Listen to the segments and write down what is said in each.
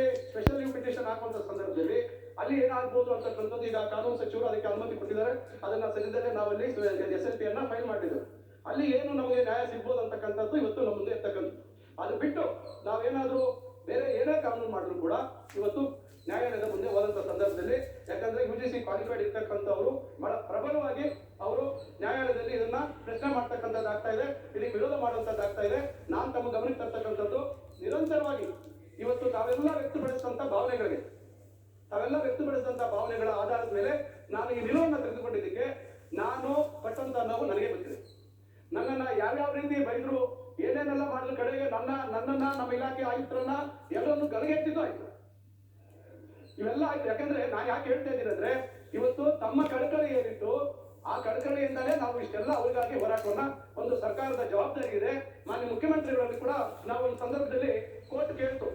ಸಂದರ್ಭದಲ್ಲಿ special leave petition ಹಾಕುವಂತ ಸಂದರ್ಭದಲ್ಲಿ ಅಲ್ಲಿ ಏನಾಗಬಹುದು ಅಂತಕ್ಕಂಥದ್ದು ಈಗ ಕಾನೂನು ಸಚಿವರು ಅದಕ್ಕೆ ಅನುಮತಿ ಕೊಟ್ಟಿದ್ದಾರೆ. ಅದನ್ನ ಸದ್ಯದಲ್ಲೇ ನಾವಲ್ಲಿ SLP ಅನ್ನ ಫೈಲ್ ಮಾಡಿದ್ದೇವೆ. ಅಲ್ಲಿ ಏನು ನಮಗೆ ನ್ಯಾಯ ಸಿಗ್ಬೋದು ಅಂತಕ್ಕಂಥದ್ದು ಇವತ್ತು ನಮ್ಮ ಮುಂದೆ ಇರ್ತಕ್ಕಂಥದ್ದು. ಅದು ಬಿಟ್ಟು ನಾವೇನಾದ್ರೂ ಬೇರೆ ಏನೇ ಕಾನೂನು ಮಾಡಿದ್ರು ಕೂಡ ಇವತ್ತು ನ್ಯಾಯಾಲಯದ ಮುಂದೆ ಹೋದಂತ ಸಂದರ್ಭದಲ್ಲಿ, ಯಾಕಂದ್ರೆ UGC ಕ್ವಾಲಿಫೈಡ್ ಇರ್ತಕ್ಕಂಥವ್ರು ಬಹಳ ಪ್ರಬಲವಾಗಿ ಅವರು ನ್ಯಾಯಾಲಯದಲ್ಲಿ ಇದನ್ನ ಪ್ರಶ್ನೆ ಮಾಡ್ತಕ್ಕಂಥದ್ದಾಗ್ತಾ ಇದೆ, ಇದಕ್ಕೆ ವಿರೋಧ ಮಾಡುವಂತದ್ದಾಗ್ತಾ ಇದೆ. ನಾನು ತಮ್ಮ ಗಮನಕ್ಕೆ ತರ್ತಕ್ಕಂಥದ್ದು ನಿರಂತರವಾಗಿ ಇವತ್ತು ತಾವೆಲ್ಲ ವ್ಯಕ್ತಪಡಿಸಿದಂತ ಭಾವನೆಗಳ ಆಧಾರದ ಮೇಲೆ ನಾನು ಈ ನಿಲುವನ್ನು ತೆಗೆದುಕೊಂಡಿದ್ದಕ್ಕೆ ನಾನು ಪಟ್ಟಂತ ನೋವು ನನಗೆ ಬಂದಿದೆ. ನನ್ನನ್ನ ಯಾವ್ಯಾವ ರೀತಿ ಬೈದ್ರು, ಏನೇನೆಲ್ಲ ಮಾಡಿದ ಕಡೆಗೆ ನನ್ನನ್ನ ನಮ್ಮ ಇಲಾಖೆ ಆಯುಕ್ತರನ್ನ ಎಲ್ಲರನ್ನು ಗಲಗೆತ್ತಿದ್ದು ಆಯ್ತು. ಇವೆಲ್ಲ ಆಯ್ತು. ಯಾಕಂದ್ರೆ ನಾನು ಯಾಕೆ ಹೇಳ್ತಾ ಇದ್ದೀನಿ ಅಂದ್ರೆ, ಇವತ್ತು ತಮ್ಮ ಕಳಕಳಿ ಏನಿತ್ತು ಆ ಕಳಕಳಿಯಿಂದಲೇ ನಾವು ಇಷ್ಟೆಲ್ಲ ಅವರಿಗಾಗಿ ಹೋರಾಟವನ್ನ, ಒಂದು ಸರ್ಕಾರದ ಜವಾಬ್ದಾರಿ ಇದೆ. ಮಾನ್ಯ ಮುಖ್ಯಮಂತ್ರಿಗಳಲ್ಲಿ ಕೂಡ ನಾವು ಒಂದು ಸಂದರ್ಭದಲ್ಲಿ ಕೋರ್ಟ್ ಕೇಳ್ತು,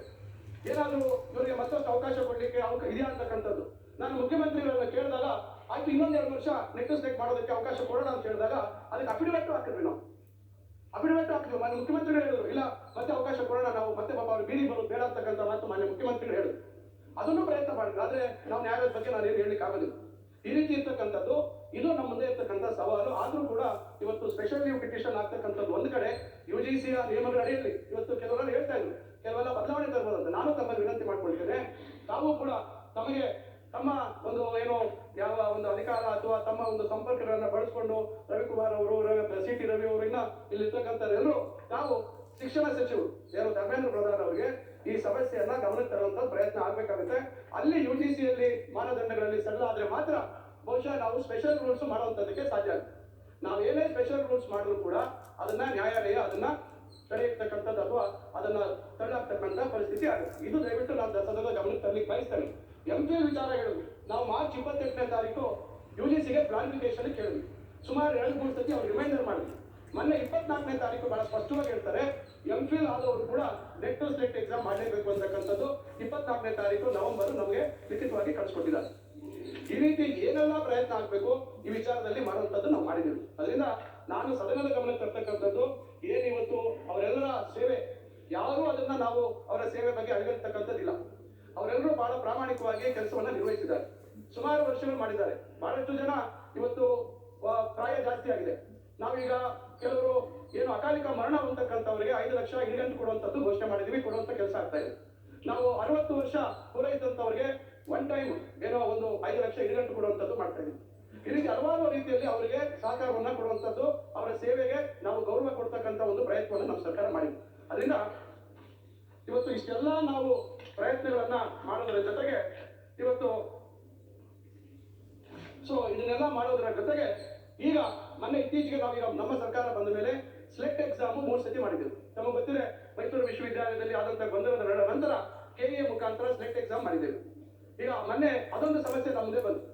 ಏನಾದ್ರು ಇವರಿಗೆ ಮತ್ತಷ್ಟು ಅವಕಾಶ ಕೊಡ್ಲಿಕ್ಕೆ ಇದೆಯಾ ಅಂತಕ್ಕಂಥದ್ದು. ನಾನು ಮುಖ್ಯಮಂತ್ರಿಗಳನ್ನ ಕೇಳಿದಾಗ ಆಯ್ತು ಇನ್ನೊಂದೆರಡು ವರ್ಷ ನೆಕ್ಸ್ಟ್ ಮಾಡೋದಕ್ಕೆ ಅವಕಾಶ ಕೊಡೋಣ ಅಂತ ಹೇಳಿದಾಗ ಅದಕ್ಕೆ ಅಫಿಡವಿಟ್ ಹಾಕಿದ್ವಿ. ನಾವು ಅಫಿಡವಿಟ್ ಹಾಕಿದ್ವಿ. ಮಾನ್ಯ ಮುಖ್ಯಮಂತ್ರಿಗಳು ಹೇಳಿದ್ರು ಇಲ್ಲ ಮತ್ತೆ ಅವಕಾಶ ಕೊಡೋಣ, ನಾವು ಮತ್ತೆ ಪಾಪ ಅವ್ರು ಬೀದಿ ಬರೋದು ಬೇಡ ಅಂತಕ್ಕಂಥ ಮಾತು ಮಾನ್ಯ ಮುಖ್ಯಮಂತ್ರಿಗಳು ಹೇಳಿದ್ರು. ಅದನ್ನು ಪ್ರಯತ್ನ ಮಾಡಿದ್ರು. ಆದ್ರೆ ನಾವು ನ್ಯಾಯಾಲಯದ ಬಗ್ಗೆ ನಾನು ಏನು ಹೇಳಲಿಕ್ಕೆ ಆಗೋದಿಲ್ಲ. ಈ ರೀತಿ ಇರ್ತಕ್ಕಂಥದ್ದು ಇದು ನಮ್ಮ ಮುಂದೆ ಇರ್ತಕ್ಕಂಥ ಸವಾಲು. ಆದ್ರೂ ಕೂಡ ಇವತ್ತು ಸ್ಪೆಷಲ್ ಲೀವ್ ಪಿಟಿಷನ್ ಆಗ್ತಕ್ಕಂಥದ್ದು ಒಂದು ಕಡೆ UGCಯ ನಿಯಮಗಳ ಅಡಿಯಲ್ಲಿ ಇವತ್ತು ಕೆಲವರೆಲ್ಲ ಹೇಳ್ತಾ ಇದ್ರು ಕೆಲವೆಲ್ಲ ಬದಲಾವಣೆ ತರಬಹುದಂತ. ನಾನು ತಮ್ಮಲ್ಲಿ ವಿನಂತಿ ಮಾಡ್ಕೊಳ್ತೇನೆ, ತಾವು ಕೂಡ ತಮಗೆ ತಮ್ಮ ಒಂದು ಏನು ಯಾವ ಒಂದು ಅಧಿಕಾರ ಅಥವಾ ತಮ್ಮ ಒಂದು ಸಂಪರ್ಕಗಳನ್ನ ಬಳಸಿಕೊಂಡು ರವಿಕುಮಾರ್ ಅವರು, CT ರವಿ ಅವರು, ಇನ್ನ ಇಲ್ಲಿರ್ತಕ್ಕಂಥವ್ರೆಲ್ಲರೂ ತಾವು ಶಿಕ್ಷಣ ಸಚಿವರು ಯಾರು ಧರ್ಮೇಂದ್ರ ಪ್ರಧಾನ್ ಅವರಿಗೆ ಈ ಸಮಸ್ಯೆಯನ್ನ ಗಮನಕ್ಕೆ ತರುವಂತ ಪ್ರಯತ್ನ ಆಗ್ಬೇಕಾಗುತ್ತೆ. ಅಲ್ಲಿ UGCಯಲ್ಲಿ ಮಾನದಂಡಗಳಲ್ಲಿ ಸರಳ ಆದ್ರೆ ಮಾತ್ರ ಬಹುಶಃ ನಾವು ಸ್ಪೆಷಲ್ ರೂಲ್ಸ್ ಮಾಡುವಂತದಕ್ಕೆ ಸಾಧ್ಯ ಆಗುತ್ತೆ. ನಾವು ಏನೇ ಸ್ಪೆಷಲ್ ರೂಲ್ಸ್ ಮಾಡಿದ್ರು ಕೂಡ ಅದನ್ನ ನ್ಯಾಯಾಲಯ ಅದನ್ನ ತಡೆಯತಕ್ಕಂಥದ್ದು ಅಥವಾ ಅದನ್ನ ತಳ್ಳಾಗ್ತಕ್ಕಂಥ ಪರಿಸ್ಥಿತಿ ಆಗುತ್ತೆ. ಇದು ದಯವಿಟ್ಟು ನಾನು ಸದನ ಗಮನಕ್ಕೆ ತರಲಿಕ್ಕೆ ಬಯಸ್ತೇನೆ. MPhil ವಿಚಾರ ಹೇಳಿದ್ವಿ ನಾವು ಮಾರ್ಚ್ 28ನೇ ತಾರೀಕು UGCಗೆ ಕ್ಲಾರಿಫಿಕೇಶನ್ ಕೇಳಿದ್ವಿ. ಸುಮಾರು 2-3 ಸತಿ ಅವ್ರು ರಿಮೈಂಡರ್ ಮಾಡಿದ್ವಿ. ಮೊನ್ನೆ 24ನೇ ತಾರೀಕು ಬಹಳ ಸ್ಪಷ್ಟವಾಗಿ ಹೇಳ್ತಾರೆ, MPhil ಆದವರು ಕೂಡ ನೆಟ್ ಟು ಸ್ಲೆಟ್ ಎಕ್ಸಾಮ್ ಮಾಡಲೇಬೇಕು ಅಂತಕ್ಕಂಥದ್ದು 24ನೇ ತಾರೀಕು ನವೆಂಬರ್ ನಮಗೆ ಲಿಖಿತವಾಗಿ ಕಳಿಸ್ಕೊಟ್ಟಿದ್ದಾರೆ. ಈ ರೀತಿ ಏನೆಲ್ಲ ಪ್ರಯತ್ನ ಆಗ್ಬೇಕು ಈ ವಿಚಾರದಲ್ಲಿ ಮಾಡುವಂತದ್ದು ನಾವು ಮಾಡಿದ್ದೀವಿ. ಅದರಿಂದ ನಾನು ಸದನದ ಗಮನಕ್ಕೆ ತರ್ತಕ್ಕಂಥದ್ದು ಏನಿವತ್ತು ಅವರೆಲ್ಲರ ಸೇವೆ, ಯಾರು ಅದನ್ನ ನಾವು ಅವರ ಸೇವೆ ಬಗ್ಗೆ ಅಳಿಗರ್ತಕ್ಕಂಥದ್ದಿಲ್ಲ. ಅವರೆಲ್ಲರೂ ಬಹಳ ಪ್ರಾಮಾಣಿಕವಾಗಿ ಕೆಲಸವನ್ನ ನಿರ್ವಹಿಸಿದ್ದಾರೆ, ಸುಮಾರು ವರ್ಷಗಳು ಮಾಡಿದ್ದಾರೆ. ಬಹಳಷ್ಟು ಜನ ಇವತ್ತು ಪ್ರಾಯ ಜಾಸ್ತಿ ಆಗಿದೆ. ನಾವೀಗ ಕೆಲವರು ಏನು ಅಕಾಲಿಕ ಮರಣ ಹೊಂದಕ್ಕಂಥವ್ರಿಗೆ 5 ಲಕ್ಷ ಇಳಿಗಂಟು ಕೊಡುವಂತದ್ದು ಘೋಷಣೆ ಮಾಡಿದ್ವಿ, ಕೊಡುವಂತ ಕೆಲಸ ಆಗ್ತಾ ಇದೆ. ನಾವು 60 ವರ್ಷ ಪೂರೈಸಿದಂಥವ್ರಿಗೆ ಒನ್ ಟೈಮ್ ಏನೋ ಒಂದು 5 ಲಕ್ಷ ಇಳಿಗಂಟು ಕೊಡುವಂತದ್ದು ಮಾಡ್ತಾ ಇದ್ವಿ. ಈ ರೀತಿ ಹಲವಾರು ರೀತಿಯಲ್ಲಿ ಅವರಿಗೆ ಸಹಕಾರವನ್ನ ಕೊಡುವಂತದ್ದು, ಅವರ ಸೇವೆಗೆ ನಾವು ಗೌರವ ಕೊಡ್ತಕ್ಕಂಥ ಒಂದು ಪ್ರಯತ್ನವನ್ನು ನಮ್ಮ ಸರ್ಕಾರ ಮಾಡಿದ್ವಿ. ಅದರಿಂದ ಇವತ್ತು ಇಷ್ಟೆಲ್ಲ ನಾವು ಪ್ರಯತ್ನಗಳನ್ನ ಮಾಡೋದ್ರ ಜೊತೆಗೆ ಇವತ್ತು ಇದನ್ನೆಲ್ಲ ಮಾಡೋದ್ರ ಜೊತೆಗೆ ಈಗ ಮೊನ್ನೆ ಇತ್ತೀಚೆಗೆ ನಾವೀಗ ನಮ್ಮ ಸರ್ಕಾರ ಬಂದ ಮೇಲೆ ಸ್ಲೆಟ್ ಎಕ್ಸಾಮ್ 3 ಸತಿ ಮಾಡಿದ್ದೆವು. ನಮಗೆ ಗೊತ್ತಿದೆ, ಮೈಸೂರು ವಿಶ್ವವಿದ್ಯಾಲಯದಲ್ಲಿ ಆದಂತ ಗೊಂದಲದ ನಂತರ KEA ಮುಖಾಂತರ ಸ್ಲೆಟ್ ಎಕ್ಸಾಮ್ ಮಾಡಿದ್ದೆವು. ಈಗ ಮೊನ್ನೆ ಅದೊಂದು ಸಮಸ್ಯೆ ನಮ್ಮ ಮುಂದೆ ಬಂತು.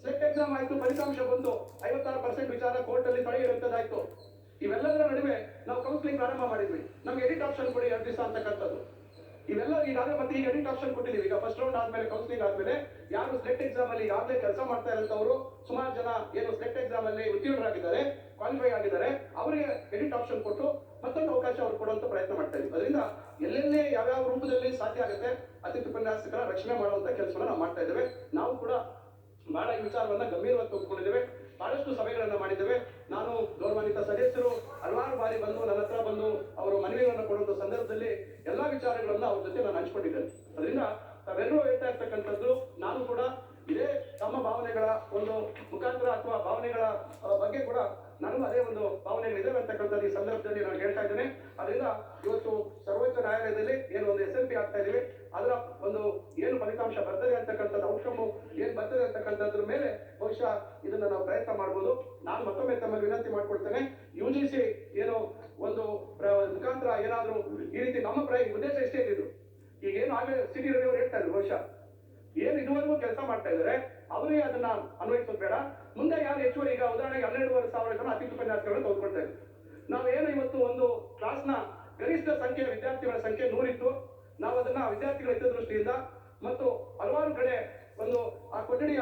ಸ್ಲೆಟ್ ಎಕ್ಸಾಮ್ ಆಯ್ತು, ಫಲಿತಾಂಶ ಬಂತು, 56% ವಿಚಾರ ಕೋರ್ಟ್ ಅಲ್ಲಿ ತಡೆಯಿರುವಂತದ್ದಾಯ್ತು. ಇವೆಲ್ಲದರ ನಡುವೆ ನಾವು ಕೌನ್ಸಿಲಿಂಗ್ ಪ್ರಾರಂಭ ಮಾಡಿದ್ವಿ. ನಮ್ಗೆ ಎಡಿಟ್ ಆಪ್ಷನ್ ಕೊಡಿ 2 ದಿವಸ ಅಂತಕ್ಕಂಥದ್ದು. ಇವೆಲ್ಲ ಈಗಾಗಲೇ ಮತ್ತೆ ಈಗ ಎಡಿಟ್ ಆಪ್ಷನ್ ಕೊಟ್ಟಿದ್ದೀವಿ. ಈಗ ಫಸ್ಟ್ ರೌಂಡ್ ಆದ್ಮೇಲೆ ಕೌನ್ಸಿಲಿಂಗ್ ಆದ್ಮೇಲೆ ಯಾರು ಸ್ಲೆಟ್ ಎಕ್ಸಾಮ್ ಅಲ್ಲಿ ಈಗಾಗಲೇ ಕೆಲಸ ಮಾಡ್ತಾ ಇರುವಂತವರು ಸುಮಾರು ಜನ ಏನು ಸ್ಲೆಟ್ ಎಕ್ಸಾಮ್ ಅಲ್ಲಿ ಉತ್ತೀರ್ಣರಾಗಿದ್ದಾರೆ, ಕ್ವಾಲಿಫೈ ಆಗಿದ್ದಾರೆ, ಅವರಿಗೆ ಎಡಿಟ್ ಆಪ್ಷನ್ ಕೊಟ್ಟು ಮತ್ತೊಂದು ಅವಕಾಶ ಅವ್ರು ಕೊಡುವಂತ ಪ್ರಯತ್ನ ಮಾಡ್ತಾ ಇದ್ದೀವಿ. ಅದರಿಂದ ಎಲ್ಲೆಲ್ಲೇ ಯಾವ್ಯಾವ ರೂಪದಲ್ಲಿ ಸಾಧ್ಯ ಆಗುತ್ತೆ ಅತಿಥಿ ಉಪನ್ಯಾಸಕರ ರಕ್ಷಣೆ ಮಾಡುವಂತ ಕೆಲಸವನ್ನ ನಾವು ಮಾಡ್ತಾ ಇದ್ದೇವೆ. ನಾವು ಕೂಡ ಬಹಳ ಈ ವಿಚಾರವನ್ನ ಗಂಭೀರವಾಗಿ ತೆಗೆದುಕೊಂಡಿದ್ದೇವೆ. ಬಹಳಷ್ಟು ಸಭೆಗಳನ್ನ ಮಾಡಿದ್ದೇವೆ. ನಾನು ಗೌರವಾನ್ವಿತ ಸದಸ್ಯರು ಹಲವಾರು ಬಾರಿ ಬಂದು ನನ್ನ ಹತ್ರ ಬಂದು ಅವರು ಮನವಿಗಳನ್ನು ಕೊಡುವಂತ ಸಂದರ್ಭದಲ್ಲಿ ಎಲ್ಲಾ ವಿಚಾರಗಳನ್ನ ಅವ್ರ ಜೊತೆ ನಾನು ಹಂಚ್ಕೊಂಡಿದ್ದೇನೆ. ಅದರಿಂದ ತಾವೆಲ್ಲರೂ ಹೇಳ್ತಾ ಇರ್ತಕ್ಕಂಥದ್ದು ನಾನು ಕೂಡ ಇದೇ ತಮ್ಮ ಭಾವನೆಗಳ ಒಂದು ಮುಖಾಂತರ ಅಥವಾ ಭಾವನೆಗಳ ಬಗ್ಗೆ ಕೂಡ ನನಗೂ ಅದೇ ಒಂದು ಭಾವನೆಗಳಿದೆ ಅಂತಕ್ಕಂಥದ್ದು ಈ ಸಂದರ್ಭದಲ್ಲಿ ನಾನು ಹೇಳ್ತಾ ಇದ್ದೇನೆ. ಅದರಿಂದ ಇವತ್ತು ಸರ್ವೋಚ್ಚ ನ್ಯಾಯಾಲಯದಲ್ಲಿ ಏನು ಒಂದು SLP ಆಗ್ತಾ ಇದೀವಿ, ಅದರ ಒಂದು ಏನು ಫಲಿತಾಂಶ ಬರ್ತದೆ ಅಂತಕ್ಕಂಥದ್ದು, ಔಟ್ಕಮ್ ಏನ್ ಬರ್ತದೆ ಅಂತಕ್ಕಂಥದ್ರ ಮೇಲೆ ಬಹುಶಃ ಇದನ್ನ ನಾವು ಪ್ರಯತ್ನ ಮಾಡ್ಬೋದು. ನಾನು ಮತ್ತೊಮ್ಮೆ ತಮ್ಮಲ್ಲಿ ವಿನಂತಿ ಮಾಡ್ಕೊಡ್ತೇನೆ, UGC ಏನು ಒಂದು ಮುಖಾಂತರ ಏನಾದ್ರು ಈ ರೀತಿ ನಮ್ಮ ಉದ್ದೇಶ ಎಷ್ಟೇ ಇದ್ದು ಈಗ ಏನು ಆಗಲೇ CT ರವಿ ಅವರು ಹೇಳ್ತಾ ಇದ್ರು, ಬಹುಶಃ ಏನು ಇದುವರೆಗೂ ಕೆಲಸ ಮಾಡ್ತಾ ಇದ್ದಾರೆ ಅವರಿಗೆ ಅದನ್ನ ಅನ್ವಯಿಸೋದು ಬೇಡ. ಮುಂದೆ ಯಾರು ಹೆಚ್ಚುವರಿ ಈಗ ಉದಾಹರಣೆಗೆ 12,500 ಜನ ಅತಿಥಿ ಉಪನ್ಯಾಸಕರನ್ನು ತೆಗೆದುಕೊಳ್ತಾ ಇದ್ರು. ನಾವೇನು ಇವತ್ತು ಒಂದು ಕ್ಲಾಸ್ನ ಗರಿಷ್ಠ ಸಂಖ್ಯೆ ವಿದ್ಯಾರ್ಥಿಗಳ ಸಂಖ್ಯೆ 100 ಇತ್ತು. ನಾವು ಅದನ್ನ ವಿದ್ಯಾರ್ಥಿಗಳ ಹಿತದೃಷ್ಟಿಯಿಂದ ಮತ್ತು ಹಲವಾರು ಕಡೆ ಒಂದು ಆ ಕೊಠಡಿಯ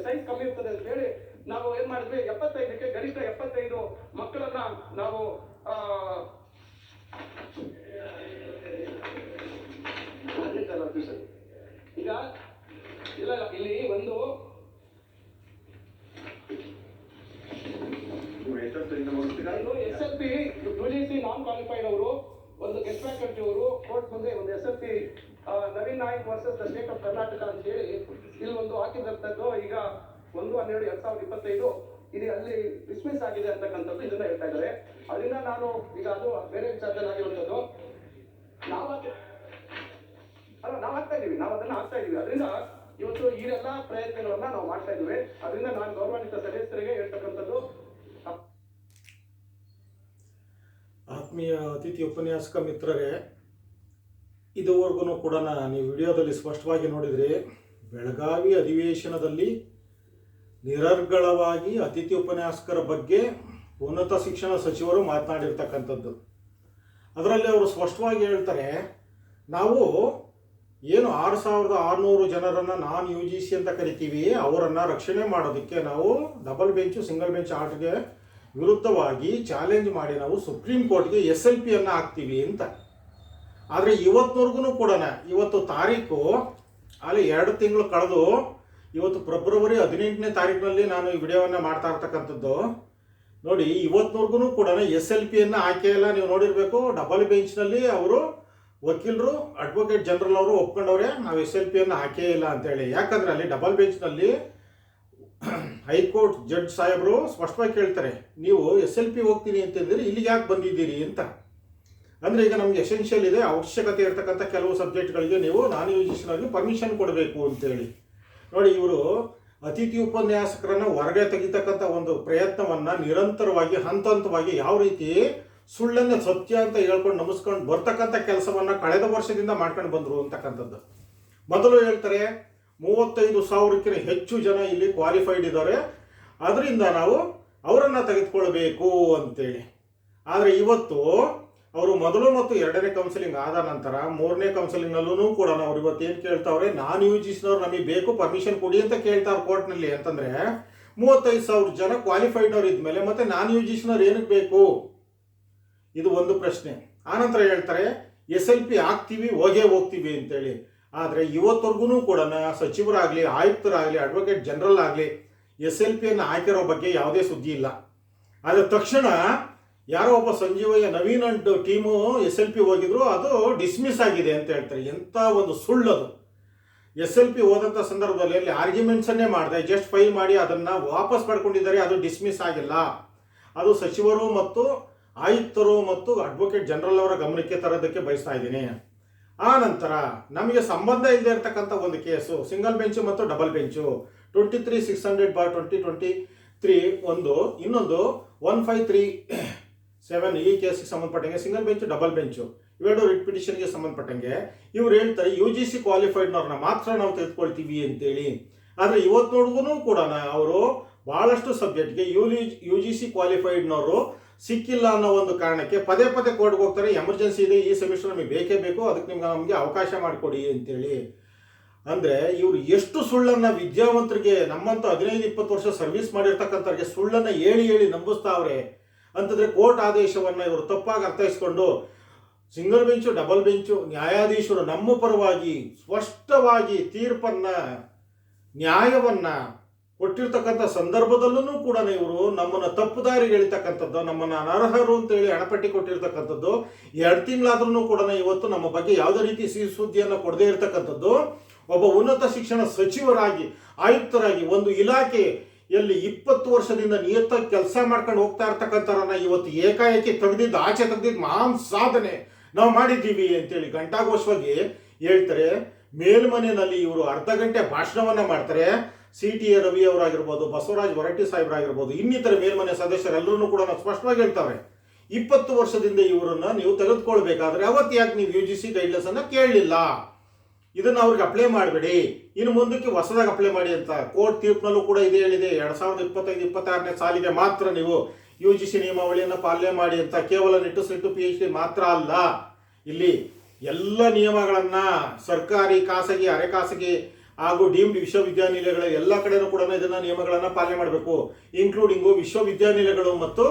ಸೈಜ್ ಕಮ್ಮಿ ಇರ್ತದೆ ಅಂತ ಹೇಳಿ ನಾವು ಏನ್ ಮಾಡಿದ್ವಿ, 75ಕ್ಕೆ ಗರಿಷ್ಠ 75 ಮಕ್ಕಳನ್ನ ನಾವು ಕನ್ಫ್ಯೂಷನ್. ಈಗ ಇಲ್ಲ ಇಲ್ಲಿ ಒಂದು SLP UGC ನಾನ್ ಕ್ವಾಲಿಫೈಡ್ ಅವರು ಒಂದು ಗೆಸ್ಟ್ ಫ್ಯಾಕಲ್ಟಿ ಅವರು ಕೋರ್ಟ್ ಮುಂದೆ ಒಂದು SLP Naveen Nayak versus the state of Karnataka ಅಂತ ಹೇಳಿ ಇಲ್ಲಿ ಒಂದು ಹಾಕಿದಂಥದ್ದು ಈಗ 1/12/2025 ಇದು ಅಲ್ಲಿ ಡಿಸ್ಮಿಸ್ ಆಗಿದೆ ಅಂತಕ್ಕಂಥದ್ದು ಇದನ್ನ ಹೇಳ್ತಾ ಇದ್ದಾರೆ. ಅದರಿಂದ ನಾನು ಈಗ ಅದು ಬೇರೆ ವಿಚಾರದಲ್ಲಿ ಆಗಿರುವಂಥದ್ದು ನಾವು ಹಾಕ್ತಾ ಇದೀವಿ, ನಾವು ಅದನ್ನ ಹಾಕ್ತಾ ಇದೀವಿ. ಅದರಿಂದ ಇವತ್ತು ಈ ಎಲ್ಲ ಪ್ರಯತ್ನಗಳನ್ನ ನಾವು ಮಾಡ್ತಾ ಇದ್ದೀವಿ. ಅದರಿಂದ ನಾನು ಗೌರವಾನ್ವಿತ ಸದಸ್ಯರಿಗೆ ಹೇಳ್ತಕ್ಕಂಥದ್ದು, ಆತ್ಮೀಯ ಅತಿಥಿ ಉಪನ್ಯಾಸಕ ಮಿತ್ರರೇ, ಇದುವರೆಗೂ ಕೂಡ ನೀವು ವಿಡಿಯೋದಲ್ಲಿ ಸ್ಪಷ್ಟವಾಗಿ ನೋಡಿದರೆ ಬೆಳಗಾವಿ ಅಧಿವೇಶನದಲ್ಲಿ ನಿರರ್ಗಳವಾಗಿ ಅತಿಥಿ ಉಪನ್ಯಾಸಕರ ಬಗ್ಗೆ ಉನ್ನತ ಶಿಕ್ಷಣ ಸಚಿವರು ಮಾತನಾಡಿರ್ತಕ್ಕಂಥದ್ದು. ಅದರಲ್ಲಿ ಅವರು ಸ್ಪಷ್ಟವಾಗಿ ಹೇಳ್ತಾರೆ, ನಾವು ಏನು 6600 ಜನರನ್ನು ನಾನ್ UGC ಅಂತ ಕರಿತೀವಿ, ಅವರನ್ನು ರಕ್ಷಣೆ ಮಾಡೋದಕ್ಕೆ ನಾವು ಡಬಲ್ ಬೆಂಚು ಸಿಂಗಲ್ ಬೆಂಚ್ ಆರ್ಡರ್ಗೆ ವಿರುದ್ಧವಾಗಿ ಚಾಲೆಂಜ್ ಮಾಡಿ ನಾವು ಸುಪ್ರೀಂ ಕೋರ್ಟ್ಗೆ SLPಯನ್ನು ಹಾಕ್ತೀವಿ ಅಂತ. ಆದರೆ ಇವತ್ತಿನವರೆಗೂ ಕೂಡ ಇವತ್ತು ತಾರೀಕು ಅಲ್ಲಿ 2 ತಿಂಗಳು ಕಳೆದು ಇವತ್ತು ಫೆಬ್ರವರಿ 18ನೇ ತಾರೀಕಿನಲ್ಲಿ ನಾನು ಈ ವಿಡಿಯೋವನ್ನು ಮಾಡ್ತಾ ಇರ್ತಕ್ಕಂಥದ್ದು ನೋಡಿ. ಇವತ್ತಿನವರೆಗೂ ಕೂಡ SLPಯನ್ನು ಆಯ್ಕೆ ಇಲ್ಲ. ನೀವು ನೋಡಿರಬೇಕು, ಡಬಲ್ ಬೆಂಚ್ನಲ್ಲಿ ಅವರು ವಕೀಲರು ಅಡ್ವೊಕೇಟ್ ಜನರಲ್ ಅವರು ಒಪ್ಕೊಂಡವ್ರೆ, ನಾವು SLPಯನ್ನು ಹಾಕೇ ಇಲ್ಲ ಅಂತೇಳಿ. ಯಾಕಂದರೆ ಅಲ್ಲಿ ಡಬಲ್ ಬೆಂಚ್ನಲ್ಲಿ ಹೈಕೋರ್ಟ್ ಜಡ್ಜ್ ಸಾಹೇಬರು ಸ್ಪಷ್ಟವಾಗಿ ಕೇಳ್ತಾರೆ, ನೀವು SLP ಹೋಗ್ತೀನಿ ಅಂತಂದರೆ ಇಲ್ಲಿಗೆ ಯಾಕೆ ಬಂದಿದ್ದೀರಿ ಅಂತ. ಅಂದರೆ ಈಗ ನಮಗೆ ಎಸೆನ್ಷಿಯಲ್ ಇದೆ, ಅವಶ್ಯಕತೆ ಇರ್ತಕ್ಕಂಥ ಕೆಲವು ಸಬ್ಜೆಕ್ಟ್ಗಳಿಗೆ ನೀವು ನಾನ್ UGCನಲ್ಲಿ ಪರ್ಮಿಷನ್ ಕೊಡಬೇಕು ಅಂತೇಳಿ. ನೋಡಿ, ಇವರು ಅತಿಥಿ ಉಪನ್ಯಾಸಕರನ್ನು ಹೊರಗೆ ತೆಗಿತಕ್ಕಂಥ ಒಂದು ಪ್ರಯತ್ನವನ್ನು ನಿರಂತರವಾಗಿ ಹಂತವಾಗಿ ಯಾವ ರೀತಿ ಸುಳ್ಳನ್ನು ಸತ್ಯ ಅಂತ ಹೇಳ್ಕೊಂಡು ನಮಿಸ್ಕೊಂಡು ಬರ್ತಕ್ಕಂಥ ಕೆಲಸವನ್ನು ಕಳೆದ ವರ್ಷದಿಂದ ಮಾಡ್ಕೊಂಡು ಬಂದರು ಅಂತಕ್ಕಂಥದ್ದು. ಮೊದಲು ಹೇಳ್ತಾರೆ 35,000ಕ್ಕಿಂತ ಹೆಚ್ಚು ಜನ ಇಲ್ಲಿ ಕ್ವಾಲಿಫೈಡ್ ಇದ್ದಾರೆ, ಅದರಿಂದ ನಾವು ಅವರನ್ನು ತೆಗೆದುಕೊಳ್ಬೇಕು ಅಂತೇಳಿ. ಆದರೆ ಇವತ್ತು ಅವರು ಮೊದಲು ಮತ್ತು 2ನೇ ಕೌನ್ಸಿಲಿಂಗ್ ಆದ ನಂತರ 3ನೇ ಕೌನ್ಸಿಲಿಂಗ್ನಲ್ಲೂ ಕೂಡ ಅವ್ರು ಇವತ್ತು ಏನು ಕೇಳ್ತಾವ್ರೆ, ನಾನ್ UGCನವ್ರು ನಮಗೆ ಬೇಕು ಪರ್ಮಿಷನ್ ಕೊಡಿ ಅಂತ ಕೇಳ್ತಾವ್ರೆ ಕೋರ್ಟ್ನಲ್ಲಿ. ಅಂತಂದರೆ 35,000 ಜನ ಕ್ವಾಲಿಫೈಡ್ನವ್ರು ಇದ್ಮೇಲೆ ಮತ್ತೆ ನಾನ್ UGCನವ್ರು ಏನಕ್ಕೆ ಬೇಕು, ಇದು ಒಂದು ಪ್ರಶ್ನೆ. ಆನಂತರ ಹೇಳ್ತಾರೆ SLP ಹಾಕ್ತೀವಿ, ಹೋಗ್ತೀವಿ ಅಂತೇಳಿ. ಆದರೆ ಇವತ್ತವರೆಗೂ ಕೂಡ ಸಚಿವರಾಗಲಿ, ಆಯುಕ್ತರಾಗಲಿ, ಅಡ್ವೊಕೇಟ್ ಜನರಲ್ ಆಗಲಿ SLPಯನ್ನು ಹಾಕಿರೋ ಬಗ್ಗೆ ಯಾವುದೇ ಸುದ್ದಿ ಇಲ್ಲ. ಆದರೆ ತಕ್ಷಣ ಯಾರೋ ಒಬ್ಬ Sanjeevaiah Naveen and team SLP ಹೋಗಿದ್ರು, ಅದು ಡಿಸ್ಮಿಸ್ ಆಗಿದೆ ಅಂತ ಹೇಳ್ತಾರೆ. ಎಂಥ ಒಂದು ಸುಳ್ಳದು. SLP ಹೋದಂಥ ಸಂದರ್ಭದಲ್ಲಿ ಅಲ್ಲಿ ಆರ್ಗ್ಯುಮೆಂಟ್ಸನ್ನೇ ಮಾಡಿದೆ, ಜಸ್ಟ್ ಫೈಲ್ ಮಾಡಿ ಅದನ್ನು ವಾಪಸ್ ಪಡ್ಕೊಂಡಿದ್ದಾರೆ, ಅದು ಡಿಸ್ಮಿಸ್ ಆಗಿಲ್ಲ. ಅದು ಸಚಿವರು ಮತ್ತು ಆಯುಕ್ತರು ಮತ್ತು ಅಡ್ವೊಕೇಟ್ ಜನರಲ್ ಅವರ ಗಮನಕ್ಕೆ ತರೋದಕ್ಕೆ ಬಯಸ್ತಾ ಇದ್ದೀನಿ. ಆ ನಂತರ ನಮಗೆ ಸಂಬಂಧ ಇಲ್ಲದೆ ಇರತಕ್ಕಂಥ ಒಂದು ಕೇಸು ಸಿಂಗಲ್ ಬೆಂಚು ಮತ್ತು ಡಬಲ್ ಬೆಂಚು 23/600/2023 ಒಂದು, ಇನ್ನೊಂದು 1537 ಈ ಕೇಸಿಗೆ ಸಂಬಂಧಪಟ್ಟಂಗೆ ಸಿಂಗಲ್ ಬೆಂಚು ಡಬಲ್ ಬೆಂಚು ಇವೆರಡು ರಿಟ್ ಪಿಟಿಷನ್ಗೆ ಸಂಬಂಧಪಟ್ಟಂಗೆ ಇವ್ರು ಹೇಳ್ತಾರೆ UGC ಕ್ವಾಲಿಫೈಡ್ನವ್ರನ್ನ ಮಾತ್ರ ನಾವು ತೆಗೆದುಕೊಳ್ತೀವಿ ಅಂತೇಳಿ. ಆದರೆ ಇವತ್ತಿನವರೆಗೂ ಕೂಡ ಅವರು ಭಾಳಷ್ಟು ಸಬ್ಜೆಕ್ಟ್ಗೆ UGC ಕ್ವಾಲಿಫೈಡ್ನವರು ಸಿಕ್ಕಿಲ್ಲ ಅನ್ನೋ ಒಂದು ಕಾರಣಕ್ಕೆ ಪದೇ ಕೋರ್ಟ್ಗೆ ಹೋಗ್ತಾರೆ. ಎಮರ್ಜೆನ್ಸಿ ಇದೆ, ಈ ಸೆಮಿಸ್ಟರ್ ನಮಗೆ ಬೇಕೇ ಬೇಕು, ಅದಕ್ಕೆ ನಮಗೆ ಅವಕಾಶ ಮಾಡಿಕೊಡಿ ಅಂತೇಳಿ. ಅಂದರೆ ಇವರು ಎಷ್ಟು ಸುಳ್ಳನ್ನು ವಿದ್ಯಾವಂತರಿಗೆ, ನಮ್ಮಂತ 15-20 ವರ್ಷ ಸರ್ವಿಸ್ ಮಾಡಿರ್ತಕ್ಕಂಥವ್ರಿಗೆ ಸುಳ್ಳನ್ನು ಹೇಳಿ ನಂಬಿಸ್ತಾವ್ರೆ ಅಂತಂದರೆ ಕೋರ್ಟ್ ಆದೇಶವನ್ನು ಇವರು ತಪ್ಪಾಗಿ ಅರ್ಥೈಸ್ಕೊಂಡು ಸಿಂಗಲ್ ಬೆಂಚು ಡಬಲ್ ಬೆಂಚು ನ್ಯಾಯಾಧೀಶರು ನಮ್ಮ ಪರವಾಗಿ ಸ್ಪಷ್ಟವಾಗಿ ತೀರ್ಪನ್ನು, ನ್ಯಾಯವನ್ನು ಕೊಟ್ಟಿರ್ತಕ್ಕಂಥ ಸಂದರ್ಭದಲ್ಲೂ ಕೂಡ ಇವರು ನಮ್ಮನ್ನು ತಪ್ಪು ದಾರಿಗೆ ಎಳಿತಕ್ಕಂಥದ್ದು, ನಮ್ಮನ್ನು ಅನರ್ಹರು ಅಂತೇಳಿ ಹಣಪಟ್ಟಿ ಕೊಟ್ಟಿರ್ತಕ್ಕಂಥದ್ದು, 2 ತಿಂಗಳಾದ್ರೂ ಕೂಡ ಇವತ್ತು ನಮ್ಮ ಬಗ್ಗೆ ಯಾವುದೇ ರೀತಿ ಸಿಹಿ ಸುದ್ದಿಯನ್ನು ಕೊಡದೇ ಇರತಕ್ಕಂಥದ್ದು. ಒಬ್ಬ ಉನ್ನತ ಶಿಕ್ಷಣ ಸಚಿವರಾಗಿ, ಆಯುಕ್ತರಾಗಿ ಒಂದು ಇಲಾಖೆಯಲ್ಲಿ 20 ವರ್ಷದಿಂದ ನಿಯತ್ತಾಗಿ ಕೆಲಸ ಮಾಡ್ಕೊಂಡು ಹೋಗ್ತಾ ಇರ್ತಕ್ಕಂಥವ್ರನ್ನ ಇವತ್ತು ಏಕಾಏಕಿ ಆಚೆ ತೆಗೆದಿದ್ದು ಮಹಾನ್ ಸಾಧನೆ ನಾವು ಮಾಡಿದ್ದೀವಿ ಅಂತೇಳಿ ಘಂಟಾಘೋಷವಾಗಿ ಹೇಳ್ತಾರೆ. ಮೇಲ್ಮನೆಯಲ್ಲಿ ಇವರು ಅರ್ಧ ಗಂಟೆ ಭಾಷಣವನ್ನು ಮಾಡ್ತಾರೆ. CTA ರವಿ ಅವರಾಗಿರ್ಬೋದು, ಬಸವರಾಜ್ ಹೊರಟ್ಟಿ ಸಾಹೇಬರಾಗಿರ್ಬೋದು, ಇನ್ನಿತರ ಮೇಲ್ಮನೆ ಸದಸ್ಯರೆಲ್ಲರೂ ಕೂಡ ಸ್ಪಷ್ಟವಾಗಿ ಹೇಳ್ತಾರೆ, 20 ವರ್ಷದಿಂದ ಇವರನ್ನು ನೀವು ತೆಗೆದುಕೊಳ್ಬೇಕಾದ್ರೆ ಅವತ್ತು ಯಾಕೆ ನೀವು UGC ಗೈಡ್ಲೈನ್ಸ್ ಅನ್ನು ಕೇಳಲಿಲ್ಲ, ಇದನ್ನು ಅವ್ರಿಗೆ ಅಪ್ಲೈ ಮಾಡಬೇಡಿ, ಇನ್ನು ಮುಂದಕ್ಕೆ ಹೊಸದಾಗಿ ಅಪ್ಲೈ ಮಾಡಿ ಅಂತ ಕೋರ್ಟ್ ತೀರ್ಪಿನಲ್ಲೂ ಕೂಡ ಇದೇ ಹೇಳಿದೆ. 2025-26ನೇ ಸಾಲಿಗೆ ಮಾತ್ರ ನೀವು UGC ನಿಯಮಾವಳಿಯನ್ನು ಪಾಲನೆ ಮಾಡಿ ಅಂತ. ಕೇವಲ ನಿಟ್ಟುಸಿಟ್ಟು PhD ಮಾತ್ರ ಅಲ್ಲ, ಇಲ್ಲಿ ಎಲ್ಲ ನಿಯಮಗಳನ್ನು ಸರ್ಕಾರಿ, ಖಾಸಗಿ, ಅರೆ ಖಾಸಗಿ ಹಾಗೂ ಡೀಮ್ಡ್ ವಿಶ್ವವಿದ್ಯಾನಿಲಯಗಳ ಎಲ್ಲ ಕಡೆಯೂ ಕೂಡ ಇದನ್ನು ನಿಯಮಗಳನ್ನು ಪಾಲನೆ ಮಾಡಬೇಕು. ಇನ್ಕ್ಲೂಡಿಂಗು ವಿಶ್ವವಿದ್ಯಾನಿಲಯಗಳು ಮತ್ತು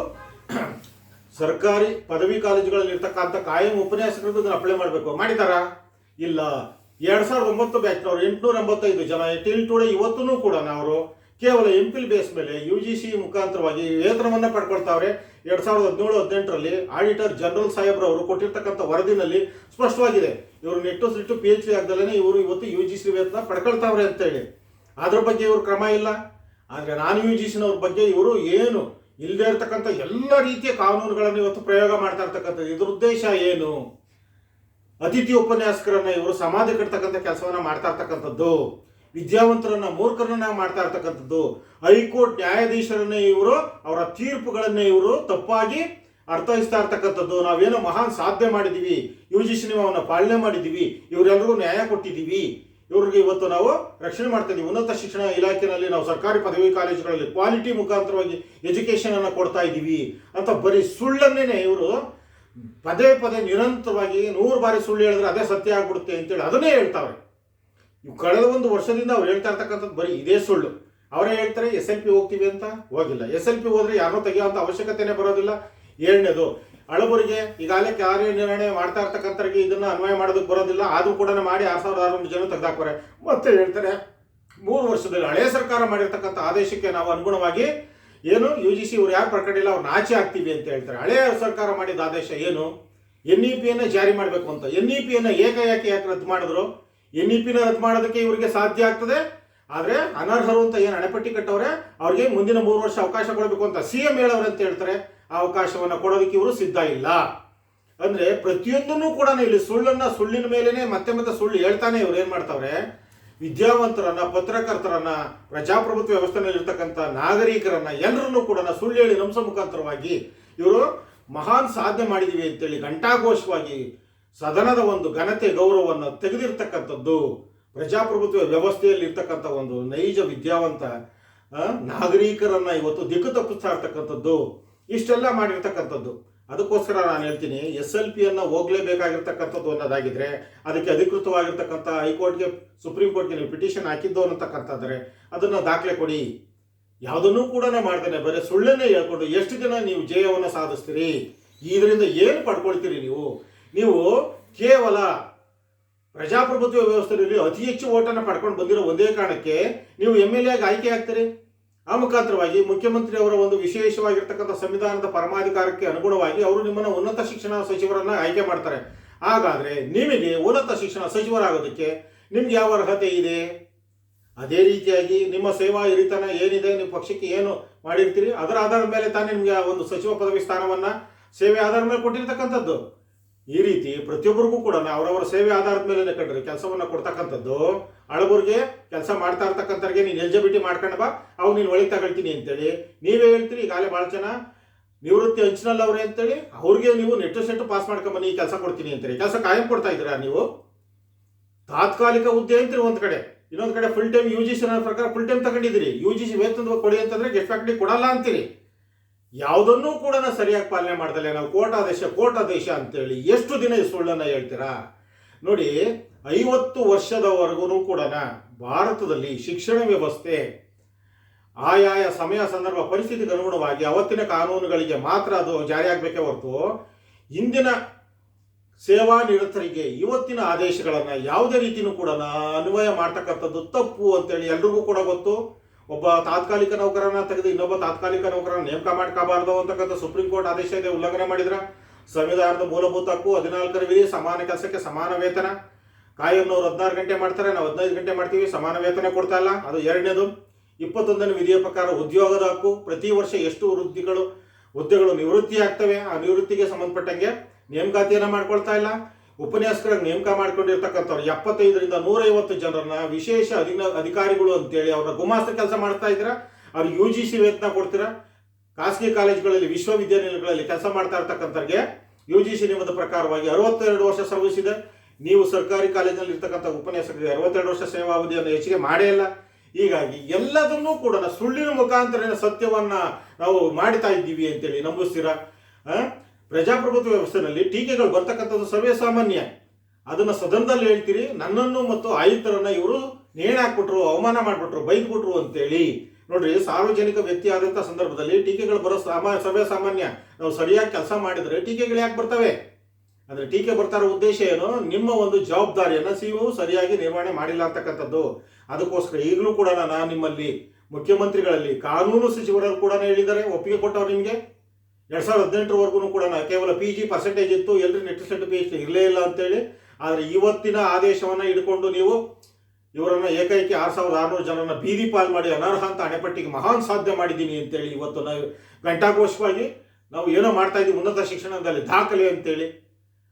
ಸರ್ಕಾರಿ ಪದವಿ ಕಾಲೇಜುಗಳಲ್ಲಿ ಇರ್ತಕ್ಕಂಥ ಕಾಯಂ ಉಪನ್ಯಾಸಕರಿಗೂ ಇದನ್ನು ಅಪ್ಲೈ ಮಾಡಬೇಕು. ಮಾಡಿದಾರಾ? ಇಲ್ಲ. 2009 ಬ್ಯಾಚ್ನವರು 885 ಜನ ಟಿಲ್ ಟುಡೇ ಇವತ್ತೂ ಕೂಡ ಅವರು ಕೇವಲ ಎಂಪಿಲ್ ಬೇಸ್ ಮೇಲೆ UGC ಮುಖಾಂತರವಾಗಿ ವೇತನವನ್ನು ಪಡ್ಕೊಳ್ತಾವ್ರೆ. 2017-18ರಲ್ಲಿ ಆಡಿಟರ್ ಜನರಲ್ ಸಾಹೇಬ್ರವರು ಕೊಟ್ಟಿರ್ತಕ್ಕಂಥ ವರದಿನಲ್ಲಿ ಸ್ಪಷ್ಟವಾಗಿದೆ, ಇವರು ನೆಟ್ಟು ಸಿಟ್ಟು PhD ಆಗದಲ್ಲೇ ಇವರು ಇವತ್ತು UGC ವೇತನ ಪಡ್ಕೊಳ್ತಾವ್ರೆ ಅಂತೇಳಿ. ಅದ್ರ ಬಗ್ಗೆ ಇವರು ಕ್ರಮ ಇಲ್ಲ. ಆದರೆ ನಾನ್ UGCನವ್ರ ಬಗ್ಗೆ ಇವರು ಏನು ಇಲ್ಲದೆ ಇರತಕ್ಕಂಥ ಎಲ್ಲ ರೀತಿಯ ಕಾನೂನುಗಳನ್ನು ಇವತ್ತು ಪ್ರಯೋಗ ಮಾಡ್ತಾ ಇರ್ತಕ್ಕಂಥದ್ದು. ಇದ್ರ ಉದ್ದೇಶ ಏನು? ಅತಿಥಿ ಉಪನ್ಯಾಸಕರನ್ನ ಇವರು ಸಮಾಧಿ ಕಟ್ತಕ್ಕಂಥ ಕೆಲಸವನ್ನ ಮಾಡ್ತಾ ಇರ್ತಕ್ಕಂಥದ್ದು, ವಿದ್ಯಾವಂತರನ್ನ ಮೂರ್ಖರನ್ನ ಮಾಡ್ತಾ ಇರ್ತಕ್ಕಂಥದ್ದು, ಹೈಕೋರ್ಟ್ ನ್ಯಾಯಾಧೀಶರನ್ನೇ ಇವರು ಅವರ ತೀರ್ಪುಗಳನ್ನೇ ಇವರು ತಪ್ಪಾಗಿ ಅರ್ಥೈಸ್ತಾ ಇರ್ತಕ್ಕಂಥದ್ದು. ನಾವೇನೋ ಮಹಾನ್ ಸಾಧನೆ ಮಾಡಿದ್ದೀವಿ, UGC ನಿಯಮವನ್ನು ಪಾಲನೆ ಮಾಡಿದ್ದೀವಿ, ಇವರೆಲ್ಲರಿಗೂ ನ್ಯಾಯ ಕೊಟ್ಟಿದ್ದೀವಿ, ಇವ್ರಿಗೆ ಇವತ್ತು ನಾವು ರಕ್ಷಣೆ ಮಾಡ್ತಾ ಇದ್ದೀವಿ, ಉನ್ನತ ಶಿಕ್ಷಣ ಇಲಾಖೆಯಲ್ಲಿ ನಾವು ಸರ್ಕಾರಿ ಪದವಿ ಕಾಲೇಜುಗಳಲ್ಲಿ ಕ್ವಾಲಿಟಿ ಮುಖಾಂತರವಾಗಿ ಎಜುಕೇಶನ್ ಅನ್ನು ಕೊಡ್ತಾ ಇದ್ದೀವಿ ಅಂತ ಬರೀ ಸುಳ್ಳನ್ನೇ ಇವರು ಪದೇ ಪದೇ ನಿರಂತರವಾಗಿ 100 ಬಾರಿ ಸುಳ್ಳು ಹೇಳಿದ್ರೆ ಅದೇ ಸತ್ಯ ಆಗ್ಬಿಡುತ್ತೆ ಅಂತೇಳಿ ಅದನ್ನೇ ಹೇಳ್ತಾವ್ರೆ. ಕಳೆದ 1 ವರ್ಷದಿಂದ ಅವ್ರು ಹೇಳ್ತಾ ಇರ್ತಕ್ಕಂಥದ್ದು ಬರೀ ಇದೇ ಸುಳ್ಳು. ಅವರೇ ಹೇಳ್ತಾರೆ SLP ಹೋಗ್ತೀವಿ ಅಂತ, ಹೋಗಿಲ್ಲ. SLP ಹೋದ್ರೆ ಯಾರನ್ನೂ ತೆಗೆಯುವಂಥ ಅವಶ್ಯಕತೆನೇ ಬರೋದಿಲ್ಲ. 7ನೇದು, ಹಳಬರಿಗೆ ಈಗಾಗಲೇ ಕಾರ್ಯನಿರ್ವಹಣೆ ಮಾಡ್ತಾ ಇರ್ತಕ್ಕಂಥವ್ರಿಗೆ ಇದನ್ನ ಅನ್ವಯ ಮಾಡೋದಕ್ಕೆ ಬರೋದಿಲ್ಲ, ಆದರೂ ಕೂಡ ಮಾಡಿ 6600 ಜನ ತೆಗೆದಾಕ್ತಾರೆ. ಮತ್ತೆ ಹೇಳ್ತಾರೆ 3 ವರ್ಷದಲ್ಲಿ ಹಳೆಯ ಸರ್ಕಾರ ಮಾಡಿರ್ತಕ್ಕಂಥ ಆದೇಶಕ್ಕೆ ನಾವು ಅನುಗುಣವಾಗಿ ಏನು UGC ಇವ್ರು ಯಾರು ಪ್ರಕಟಿಲ್ಲ ಅವ್ರು ನಾಚಿ ಆಗ್ತೀವಿ ಅಂತ ಹೇಳ್ತಾರೆ. ಹಳೆಯ ಸರ್ಕಾರ ಮಾಡಿದ ಆದೇಶ ಏನು? NEP-ಯನ್ನು ಜಾರಿ ಮಾಡಬೇಕು ಅಂತ. NEP-ಯನ್ನು ಯಾಕೆ ರದ್ದು ಮಾಡಿದ್ರು? NEP-ನ ರದ್ದು ಮಾಡೋದಕ್ಕೆ ಇವರಿಗೆ ಸಾಧ್ಯ ಆಗ್ತದೆ, ಆದರೆ ಅನರ್ಹರು ಅಂತ ಏನು ಹಣೆಪಟ್ಟಿ ಕಟ್ಟವ್ರೆ ಅವ್ರಿಗೆ ಮುಂದಿನ 3 ವರ್ಷ ಅವಕಾಶ ಕೊಡಬೇಕು ಅಂತ CM ಹೇಳವ್ರೆ ಅಂತ ಹೇಳ್ತಾರೆ. ಆ ಅವಕಾಶವನ್ನು ಕೊಡೋದಕ್ಕೆ ಇವರು ಸಿದ್ಧ ಇಲ್ಲ. ಅಂದ್ರೆ ಪ್ರತಿಯೊಂದನ್ನು ಕೂಡ ಇಲ್ಲಿ ಸುಳ್ಳಿನ ಮೇಲೇನೆ ಮತ್ತೆ ಮತ್ತೆ ಸುಳ್ಳು ಹೇಳ್ತಾನೆ ಇವ್ರು ಏನ್ ಮಾಡ್ತಾವ್ರೆ, ವಿದ್ಯಾವಂತರನ್ನ, ಪತ್ರಕರ್ತರನ್ನ, ಪ್ರಜಾಪ್ರಭುತ್ವ ವ್ಯವಸ್ಥೆಯಲ್ಲಿ ಇರ್ತಕ್ಕಂಥ ನಾಗರಿಕರನ್ನ ಎಲ್ಲರನ್ನೂ ಕೂಡ ಸುಳ್ಳು ಹೇಳಿ ನಂಬಿಸೋ ಮುಖಾಂತರವಾಗಿ ಇವರು ಮಹಾನ್ ಸಾಧನೆ ಮಾಡಿದೀವಿ ಅಂತೇಳಿ ಘಂಟಾಘೋಷವಾಗಿ ಸದನದ ಒಂದು ಘನತೆ ಗೌರವವನ್ನು ತೆಗೆದಿರ್ತಕ್ಕಂಥದ್ದು, ಪ್ರಜಾಪ್ರಭುತ್ವ ವ್ಯವಸ್ಥೆಯಲ್ಲಿ ಇರ್ತಕ್ಕಂಥ ಒಂದು ನೈಜ ವಿದ್ಯಾವಂತ ನಾಗರಿಕರನ್ನ ಇವತ್ತು ದಿಕ್ಕು ತಪ್ಪಿಸ್ತಾ ಇರ್ತಕ್ಕಂಥದ್ದು, ಇಷ್ಟೆಲ್ಲ ಮಾಡಿರ್ತಕ್ಕಂಥದ್ದು. ಅದಕ್ಕೋಸ್ಕರ ನಾನು ಹೇಳ್ತೀನಿ, SLP-ಯನ್ನು ಹೋಗ್ಲೇಬೇಕಾಗಿರ್ತಕ್ಕಂಥದ್ದು ಅನ್ನೋದಾಗಿದ್ರೆ ಅದಕ್ಕೆ ಅಧಿಕೃತವಾಗಿರ್ತಕ್ಕಂಥ ಹೈಕೋರ್ಟ್ಗೆ, ಸುಪ್ರೀಂ ಕೋರ್ಟ್ಗೆ ನೀವು ಪಿಟಿಷನ್ ಹಾಕಿದ್ದು ಅನ್ನತಕ್ಕಂಥದ್ರೆ ಅದನ್ನು ದಾಖಲೆ ಕೊಡಿ. ಯಾವುದನ್ನೂ ಕೂಡ ಮಾಡ್ತಾನೆ ಬರೀ ಸುಳ್ಳನ್ನೇ ಹೇಳ್ಕೊಂಡು ಎಷ್ಟು ದಿನ ನೀವು ಜಯವನ್ನು ಸಾಧಿಸ್ತೀರಿ? ಇದರಿಂದ ಏನು ಪಡ್ಕೊಳ್ತೀರಿ? ನೀವು ಕೇವಲ ಪ್ರಜಾಪ್ರಭುತ್ವ ವ್ಯವಸ್ಥೆಯಲ್ಲಿ ಅತಿ ಹೆಚ್ಚು ಓಟನ್ನು ಪಡ್ಕೊಂಡು ಬಂದಿರೋ ಒಂದೇ ಕಾರಣಕ್ಕೆ ನೀವು MLA ಆಗಿ ಆಯ್ಕೆ ಆಗ್ತೀರಿ. ಆ ಮುಖಾಂತರವಾಗಿ ಮುಖ್ಯಮಂತ್ರಿ ಅವರ ಒಂದು ವಿಶೇಷವಾಗಿರ್ತಕ್ಕಂಥ ಸಂವಿಧಾನದ ಪರಮಾಧಿಕಾರಕ್ಕೆ ಅನುಗುಣವಾಗಿ ಅವರು ನಿಮ್ಮನ್ನು ಉನ್ನತ ಶಿಕ್ಷಣ ಸಚಿವರನ್ನ ಆಯ್ಕೆ ಮಾಡ್ತಾರೆ. ಹಾಗಾದ್ರೆ ನಿಮಗೆ ಉನ್ನತ ಶಿಕ್ಷಣ ಸಚಿವರಾಗೋದಕ್ಕೆ ನಿಮ್ಗೆ ಯಾವ ಅರ್ಹತೆ ಇದೆ? ಅದೇ ರೀತಿಯಾಗಿ ನಿಮ್ಮ ಸೇವಾ ಹಿರಿತನ ಏನಿದೆ, ನೀವು ಪಕ್ಷಕ್ಕೆ ಏನು ಮಾಡಿರ್ತೀರಿ ಅದರ ಆಧಾರದ ಮೇಲೆ ತಾನೇ ನಿಮಗೆ ಒಂದು ಸಚಿವ ಪದವಿ ಸ್ಥಾನವನ್ನ ಸೇವೆ ಆಧಾರದ ಮೇಲೆ ಕೊಟ್ಟಿರ್ತಕ್ಕಂಥದ್ದು. ಈ ರೀತಿ ಪ್ರತಿಯೊಬ್ಬರಿಗೂ ಕೂಡ ಅವರವರ ಸೇವೆ ಆಧಾರದ ಮೇಲೆ ಕಂಡ್ರೆ ಕೆಲಸವನ್ನ ಕೊಡ್ತಕ್ಕಂಥದ್ದು. ಹಳಬರಿಗೆ ಕೆಲಸ ಮಾಡ್ತಾ ಇರ್ತಕ್ಕಂಥವ್ರಿಗೆ ನೀನು ಎಲಿಜಿಬಿಲಿಟಿ ಮಾಡ್ಕೊಂಡು ಬಾ, ಅವು ನೀನು ಒಳಗೆ ತಗೊಳ್ತೀನಿ ಅಂತೇಳಿ ನೀವೇ ಹೇಳ್ತೀರಿ. ಈಗಾಗಲೇ ಭಾಳ ಜನ ನಿವೃತ್ತಿ ಅಂಚಿನಲ್ಲಿ ಅವ್ರೆ ಅಂತೇಳಿ ಅವ್ರಿಗೆ ನೀವು ನೆಟ್ಟು ಪಾಸ್ ಮಾಡ್ಕೊಂಬನ್ನಿ, ಕೆಲಸ ಕೊಡ್ತೀನಿ ಅಂತೇಳಿ ಕೆಲಸ ಕಾಯಂ ಕೊಡ್ತಾ ಇದ್ದೀರಾ ನೀವು? ತಾತ್ಕಾಲಿಕ ಹುದ್ದೆ ಅಂತೀರಿ ಒಂದ್ ಕಡೆ, ಇನ್ನೊಂದು ಕಡೆ ಫುಲ್ ಟೈಮ್ UGC ಪ್ರಕಾರ ಫುಲ್ ಟೈಮ್ ತಗೊಂಡಿದ್ದೀರಿ. UGC ವೇತನ ಕೊಡಿ ಅಂತಂದ್ರೆ ಗೆಟ್ ಫ್ಯಾಕ್ಟರಿ ಕೊಡಲ್ಲ ಅಂತೀರಿ. ಯಾವುದನ್ನೂ ಕೂಡ ಸರಿಯಾಗಿ ಪಾಲನೆ ಮಾಡ್ದಲೆ ನಾವು ಕೋಟಾದೇಶ ಅಂತೇಳಿ ಎಷ್ಟು ದಿನ ಈ ಸುಳ್ಳನ್ನು ಹೇಳ್ತೀರಾ? ನೋಡಿ, 50 ವರ್ಷದವರೆಗೂ ಕೂಡ ಭಾರತದಲ್ಲಿ ಶಿಕ್ಷಣ ವ್ಯವಸ್ಥೆ ಆಯಾಯ ಸಮಯ ಸಂದರ್ಭ ಪರಿಸ್ಥಿತಿಗೆ ಅನುಗುಣವಾಗಿ ಅವತ್ತಿನ ಕಾನೂನುಗಳಿಗೆ ಮಾತ್ರ ಅದು ಜಾರಿಯಾಗಬೇಕೇ ಹೊರತು ಇಂದಿನ ಸೇವಾ ನಿರತರಿಗೆ ಇವತ್ತಿನ ಆದೇಶಗಳನ್ನು ಯಾವುದೇ ರೀತಿಯೂ ಕೂಡ ಅನ್ವಯ ಮಾಡ್ತಕ್ಕಂಥದ್ದು ತಪ್ಪು ಅಂತೇಳಿ ಎಲ್ರಿಗೂ ಕೂಡ ಗೊತ್ತು. ಒಬ್ಬ ತಾತ್ಕಾಲಿಕ ನೌಕರನ ತೆಗೆದು ಇನ್ನೊಬ್ಬ ತಾತ್ಕಾಲಿಕ ನೌಕರನ ನೇಮಕ ಮಾಡ್ಕೋಬಾರ್ದು ಅಂತಕ್ಕಂಥ ಸುಪ್ರೀಂ ಕೋರ್ಟ್ ಆದೇಶ ಇದೆ, ಉಲ್ಲಂಘನೆ ಮಾಡಿದ್ರ. ಸಂವಿಧಾನದ ಮೂಲಭೂತ ಹಕ್ಕು 14ನೇ ವಿಧಿ ಸಮಾನ ಕೆಲಸಕ್ಕೆ ಸಮಾನ ವೇತನ. ಕಾಯಂನವ್ರು 16 ಗಂಟೆ ಮಾಡ್ತಾರೆ, ನಾವು 15 ಗಂಟೆ ಮಾಡ್ತೀವಿ, ಸಮಾನ ವೇತನ ಕೊಡ್ತಾ ಇಲ್ಲ, ಅದು 2ನೇದು. 21ನೇ ವಿಧಿಯ ಪ್ರಕಾರ ಉದ್ಯೋಗದ ಹಕ್ಕು, ಪ್ರತಿ ವರ್ಷ ಎಷ್ಟು ಹುದ್ದೆಗಳು ನಿವೃತ್ತಿ ಆಗ್ತವೆ, ಆ ನಿವೃತ್ತಿಗೆ ಸಂಬಂಧಪಟ್ಟಂಗೆ ನೇಮಕಾತಿಯನ್ನು ಮಾಡ್ಕೊಳ್ತಾ ಇಲ್ಲ. ಉಪನ್ಯಾಸಕರಾಗಿ ನೇಮಕ ಮಾಡ್ಕೊಂಡಿರ್ತಕ್ಕಂಥವ್ರು 75ರಿಂದ 150 ಜನರನ್ನ ವಿಶೇಷ ಅಧಿಕಾರಿಗಳು ಅಂತೇಳಿ ಅವ್ರನ್ನ ಗುಮಾಸ್ತ ಕೆಲಸ ಮಾಡ್ತಾ ಇದ್ದೀರಾ. ಅವ್ರಿಗೆ UGC ವೇತನ ಕೊಡ್ತೀರಾ. ಖಾಸಗಿ ಕಾಲೇಜುಗಳಲ್ಲಿ, ವಿಶ್ವವಿದ್ಯಾನಿಲಯಗಳಲ್ಲಿ ಕೆಲಸ ಮಾಡ್ತಾ ಇರ್ತಕ್ಕಂಥವ್ರಿಗೆ UGC ನಿಯಮದ ಪ್ರಕಾರವಾಗಿ 62 ವರ್ಷ ಸರ್ವಿಸ್ ಇದೆ. ನೀವು ಸರ್ಕಾರಿ ಕಾಲೇಜಿನಲ್ಲಿ ಇರ್ತಕ್ಕಂಥ ಉಪನ್ಯಾಸಕರಿಗೆ 62 ವರ್ಷ ಸೇವಾವಧಿಯನ್ನು ಹೆಚ್ಚಿಗೆ ಮಾಡೇ ಇಲ್ಲ. ಹೀಗಾಗಿ ಎಲ್ಲದನ್ನೂ ಕೂಡ ಸುಳ್ಳಿನ ಮುಖಾಂತರ ಸತ್ಯವನ್ನ ನಾವು ಮಾಡ್ತಾ ಇದ್ದೀವಿ ಅಂತೇಳಿ ನಂಬಿಸ್ತೀರಾ? ಪ್ರಜಾಪ್ರಭುತ್ವ ವ್ಯವಸ್ಥೆಯಲ್ಲಿ ಟೀಕೆಗಳು ಬರ್ತಕ್ಕಂಥದ್ದು ಸರ್ವೇ ಸಾಮಾನ್ಯ. ಅದನ್ನು ಸದನದಲ್ಲಿ ಹೇಳ್ತೀರಿ, ನನ್ನನ್ನು ಮತ್ತು ಆಯುಕ್ತರನ್ನ ಇವರು ನೇಣಾಕ್ಬಿಟ್ರು, ಅವಮಾನ ಮಾಡಿಬಿಟ್ರು, ಬೈದ್ಬಿಟ್ರು ಅಂತೇಳಿ. ನೋಡ್ರಿ, ಸಾರ್ವಜನಿಕ ವ್ಯಕ್ತಿ ಆದಂಥ ಸಂದರ್ಭದಲ್ಲಿ ಟೀಕೆಗಳು ಬರೋ ಸರ್ವೇ ಸಾಮಾನ್ಯ. ನಾವು ಸರಿಯಾಗಿ ಕೆಲಸ ಮಾಡಿದರೆ ಟೀಕೆಗಳು ಯಾಕೆ ಬರ್ತವೆ? ಅಂದರೆ ಟೀಕೆ ಬರ್ತಾ ಇರೋ ಉದ್ದೇಶ ಏನು, ನಿಮ್ಮ ಒಂದು ಜವಾಬ್ದಾರಿಯನ್ನು ನೀವು ಸರಿಯಾಗಿ ನಿರ್ವಹಣೆ ಮಾಡಿಲ್ಲ ಅಂತಕ್ಕಂಥದ್ದು. ಅದಕ್ಕೋಸ್ಕರ ಈಗಲೂ ಕೂಡ ನಾನು ನಿಮ್ಮಲ್ಲಿ ಮುಖ್ಯಮಂತ್ರಿಗಳಲ್ಲಿ ಕಾನೂನು ಸಚಿವರಲ್ಲಿ ಕೂಡ ಹೇಳಿದ್ದಾರೆ, ಒಪ್ಪಿಗೆ ಕೊಟ್ಟವ್ರು ನಿಮಗೆ 2018 ಕೂಡ ಕೇವಲ PG ಪರ್ಸೆಂಟೇಜ್ ಇತ್ತು, ಎಲ್ಲರೂ ನೆಟ್ಟಿಸೆಂಟ್ PhD ಇರಲೇ ಇಲ್ಲ ಅಂತೇಳಿ. ಆದರೆ ಇವತ್ತಿನ ಆದೇಶವನ್ನು ಹಿಡ್ಕೊಂಡು ನೀವು ಇವರನ್ನು ಏಕೈಕಿ 6600 ಜನರನ್ನ ಬೀದಿ ಪಾಲ್ ಮಾಡಿ ಅನರ್ಹ ಅಂತ ಹಣೆಪಟ್ಟಿಗೆ ಮಹಾನ್ ಸಾಧ್ಯ ಮಾಡಿದ್ದೀನಿ ಅಂತೇಳಿ ಇವತ್ತು ನಾವು ಘಂಟಾಘೋಷವಾಗಿ ನಾವು ಏನೋ ಮಾಡ್ತಾ ಇದ್ದೀವಿ ಉನ್ನತ ಶಿಕ್ಷಣದಲ್ಲಿ ದಾಖಲೆ ಅಂತೇಳಿ.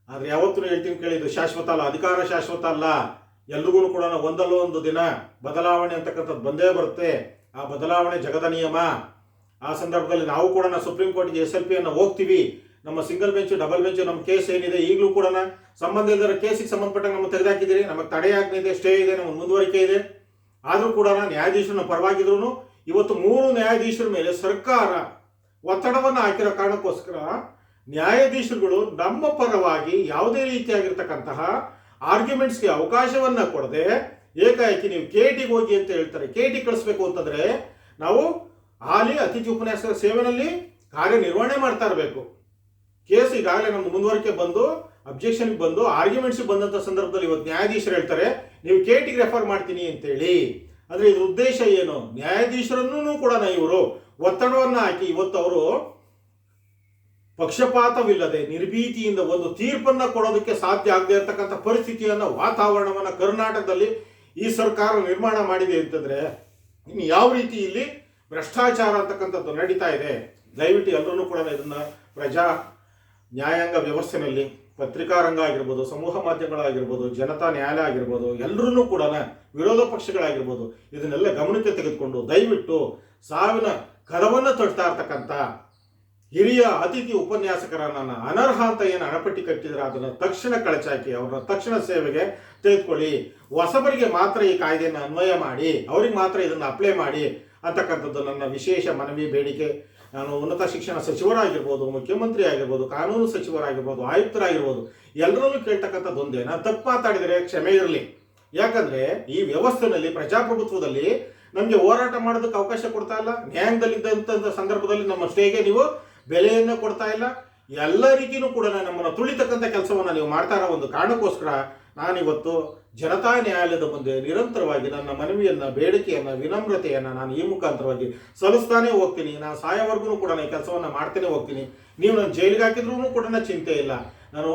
ಆದರೆ ಯಾವತ್ತೂ ಹೇಳ್ತೀನಿ ಕೇಳಿ, ಇದು ಶಾಶ್ವತ ಅಲ್ಲ, ಅಧಿಕಾರ ಶಾಶ್ವತ ಅಲ್ಲ. ಎಲ್ರಿಗೂ ಕೂಡ ಒಂದಲ್ಲೋ ಒಂದು ದಿನ ಬದಲಾವಣೆ ಅಂತಕ್ಕಂಥದ್ದು ಬಂದೇ ಬರುತ್ತೆ. ಆ ಬದಲಾವಣೆ ಜಗದ ನಿಯಮ. ಆ ಸಂದರ್ಭದಲ್ಲಿ ನಾವು ಕೂಡ ಸುಪ್ರೀಂ ಕೋರ್ಟ್ಗೆ SLPಯನ್ನು ಹೋಗ್ತೀವಿ. ನಮ್ಮ ಸಿಂಗಲ್ ಬೆಂಚ್ ಡಬಲ್ ಬೆಂಚ್ ನಮ್ಮ ಕೇಸ್ ಏನಿದೆ ಈಗಲೂ ಕೂಡ ಸಂಬಂಧ ಇಲ್ಲದ ಕೇಸಿಗೆ ಸಂಬಂಧಪಟ್ಟಂಗೆ ನಮ್ಮ ತೆಗೆದಾಕಿದ್ದೀರಿ. ನಮಗೆ ತಡೆಯಾಜ್ಞೆ ಸ್ಟೇ ಇದೆ, ನಮ್ಮ ಮುಂದುವರಿಕೆ ಇದೆ. ಆದರೂ ಕೂಡ ನ್ಯಾಯಾಧೀಶರನ್ನ ಪರವಾಗಿದ್ರು ಇವತ್ತು 3 ನ್ಯಾಯಾಧೀಶರ ಮೇಲೆ ಸರ್ಕಾರ ಒತ್ತಡವನ್ನು ಹಾಕಿರೋ ಕಾರಣಕ್ಕೋಸ್ಕರ ನ್ಯಾಯಾಧೀಶರುಗಳು ನಮ್ಮ ಪರವಾಗಿ ಯಾವುದೇ ರೀತಿಯಾಗಿರ್ತಕ್ಕಂತಹ ಆರ್ಗ್ಯುಮೆಂಟ್ಸ್ಗೆ ಅವಕಾಶವನ್ನ ಕೊಡದೆ ಏಕಾಏಕಿ ನೀವು KTಗೆ ಹೋಗಿ ಅಂತ ಹೇಳ್ತಾರೆ. KT ಕಳಿಸ್ಬೇಕು ಅಂತಂದ್ರೆ ನಾವು ಹಾಲಿ ಅತಿಥಿ ಉಪನ್ಯಾಸಕರ ಸೇವೆನಲ್ಲಿ ಕಾರ್ಯನಿರ್ವಹಣೆ ಮಾಡ್ತಾ ಇರಬೇಕು. ಕೇಸ್ ಈಗಾಗಲೇ ನಮ್ದು ಮುಂದುವರಿಕೆ ಬಂದು ಅಬ್ಜೆಕ್ಷನ್ಗೆ ಬಂದು ಆರ್ಗ್ಯುಮೆಂಟ್ಸ್ಗೆ ಬಂದಂಥ ಸಂದರ್ಭದಲ್ಲಿ ಇವತ್ತು ನ್ಯಾಯಾಧೀಶರು ಹೇಳ್ತಾರೆ ನೀವು KTಗೆ ರೆಫರ್ ಮಾಡ್ತೀನಿ ಅಂತೇಳಿ. ಅಂದರೆ ಇದ್ರ ಉದ್ದೇಶ ಏನು? ನ್ಯಾಯಾಧೀಶರನ್ನೂ ಕೂಡ ಇವರು ಒತ್ತಡವನ್ನು ಹಾಕಿ ಇವತ್ತು ಅವರು ಪಕ್ಷಪಾತವಿಲ್ಲದೆ ನಿರ್ಭೀತಿಯಿಂದ ಒಂದು ತೀರ್ಪನ್ನ ಕೊಡೋದಕ್ಕೆ ಸಾಧ್ಯ ಆಗದೆ ಇರತಕ್ಕಂಥ ಪರಿಸ್ಥಿತಿಯನ್ನು, ವಾತಾವರಣವನ್ನು ಕರ್ನಾಟಕದಲ್ಲಿ ಈ ಸರ್ಕಾರ ನಿರ್ಮಾಣ ಮಾಡಿದೆ ಅಂತಂದ್ರೆ ಇನ್ನು ಯಾವ ರೀತಿ ಇಲ್ಲಿ ಭ್ರಷ್ಟಾಚಾರ ಅಂತಕ್ಕಂಥದ್ದು ನಡೀತಾ ಇದೆ. ದಯವಿಟ್ಟು ಎಲ್ಲರೂ ಕೂಡ ಇದನ್ನ ಪ್ರಜಾ ನ್ಯಾಯಾಂಗ ವ್ಯವಸ್ಥೆಯಲ್ಲಿ ಪತ್ರಿಕಾ ರಂಗ ಆಗಿರ್ಬೋದು, ಸಮೂಹ ಮಾಧ್ಯಮಗಳಾಗಿರ್ಬೋದು, ಜನತಾ ನ್ಯಾಯಾಲಯ ಆಗಿರ್ಬೋದು, ಎಲ್ಲರೂ ಕೂಡ ವಿರೋಧ ಪಕ್ಷಗಳಾಗಿರ್ಬೋದು, ಇದನ್ನೆಲ್ಲ ಗಮನಕ್ಕೆ ತೆಗೆದುಕೊಂಡು ದಯವಿಟ್ಟು ಸಾವಿನ ಕದವನ್ನು ತಟ್ತಾ ಇರ್ತಕ್ಕಂಥ ಹಿರಿಯ ಅತಿಥಿ ಉಪನ್ಯಾಸಕರನ್ನ ಅನರ್ಹ ಅಂತ ಏನು ಹಣಪಟ್ಟಿ ಕಟ್ಟಿದ್ರೆ ಅದನ್ನು ತಕ್ಷಣ ಕಳಚಾಕಿ ಅವರ ತಕ್ಷಣ ಸೇವೆಗೆ ತೆಗೆದುಕೊಳ್ಳಿ. ಹೊಸಬರಿಗೆ ಮಾತ್ರ ಈ ಕಾಯ್ದೆಯನ್ನು ಅನ್ವಯ ಮಾಡಿ, ಅವ್ರಿಗೆ ಮಾತ್ರ ಇದನ್ನು ಅಪ್ಲೈ ಮಾಡಿ ಅಂತಕ್ಕಂಥದ್ದು ನನ್ನ ವಿಶೇಷ ಮನವಿ, ಬೇಡಿಕೆ. ನಾನು ಉನ್ನತ ಶಿಕ್ಷಣ ಸಚಿವರಾಗಿರ್ಬೋದು, ಮುಖ್ಯಮಂತ್ರಿ ಆಗಿರ್ಬೋದು, ಕಾನೂನು ಸಚಿವರಾಗಿರ್ಬೋದು, ಆಯುಕ್ತರಾಗಿರ್ಬೋದು, ಎಲ್ಲರಲ್ಲೂ ಕೇಳ್ತಕ್ಕಂಥದ್ದು ಒಂದೇ, ನಾನು ತಪ್ಪು ಮಾತಾಡಿದರೆ ಕ್ಷಮೆ ಇರಲಿ. ಯಾಕಂದರೆ ಈ ವ್ಯವಸ್ಥೆಯಲ್ಲಿ ಪ್ರಜಾಪ್ರಭುತ್ವದಲ್ಲಿ ನಮಗೆ ಹೋರಾಟ ಮಾಡೋದಕ್ಕೆ ಅವಕಾಶ ಕೊಡ್ತಾ ಇಲ್ಲ. ನ್ಯಾಯಾಂಗದಲ್ಲಿದ್ದಂಥ ಸಂದರ್ಭದಲ್ಲಿ ನಮ್ಮ ಸ್ಟೇಗೆ ನೀವು ಬೆಲೆಯನ್ನು ಕೊಡ್ತಾ ಇಲ್ಲ. ಎಲ್ಲ ರೀತಿಯೂ ಕೂಡ ನಮ್ಮನ್ನು ತುಳಿತಕ್ಕಂಥ ಕೆಲಸವನ್ನು ನೀವು ಮಾಡ್ತಾ ಇರೋ ಒಂದು ಕಾರಣಕ್ಕೋಸ್ಕರ ನಾನಿವತ್ತು ಜನತಾ ನ್ಯಾಯಾಲಯದ ಮುಂದೆ ನಿರಂತರವಾಗಿ ನನ್ನ ಮನವಿಯನ್ನು, ಬೇಡಿಕೆಯನ್ನು, ವಿನಮ್ರತೆಯನ್ನು ನಾನು ಈ ಮುಖಾಂತರವಾಗಿ ಸಲ್ಲಿಸ್ತಾನೆ ಹೋಗ್ತೀನಿ. ನಾನು ಸಾಯೋವರೆಗೂ ಕೂಡ ಈ ಕೆಲಸವನ್ನು ಮಾಡ್ತಾನೆ ಹೋಗ್ತೀನಿ. ನೀವು ನನ್ನ ಜೈಲಿಗೆ ಹಾಕಿದ್ರೂ ಕೂಡ ಚಿಂತೆ ಇಲ್ಲ. ನಾನು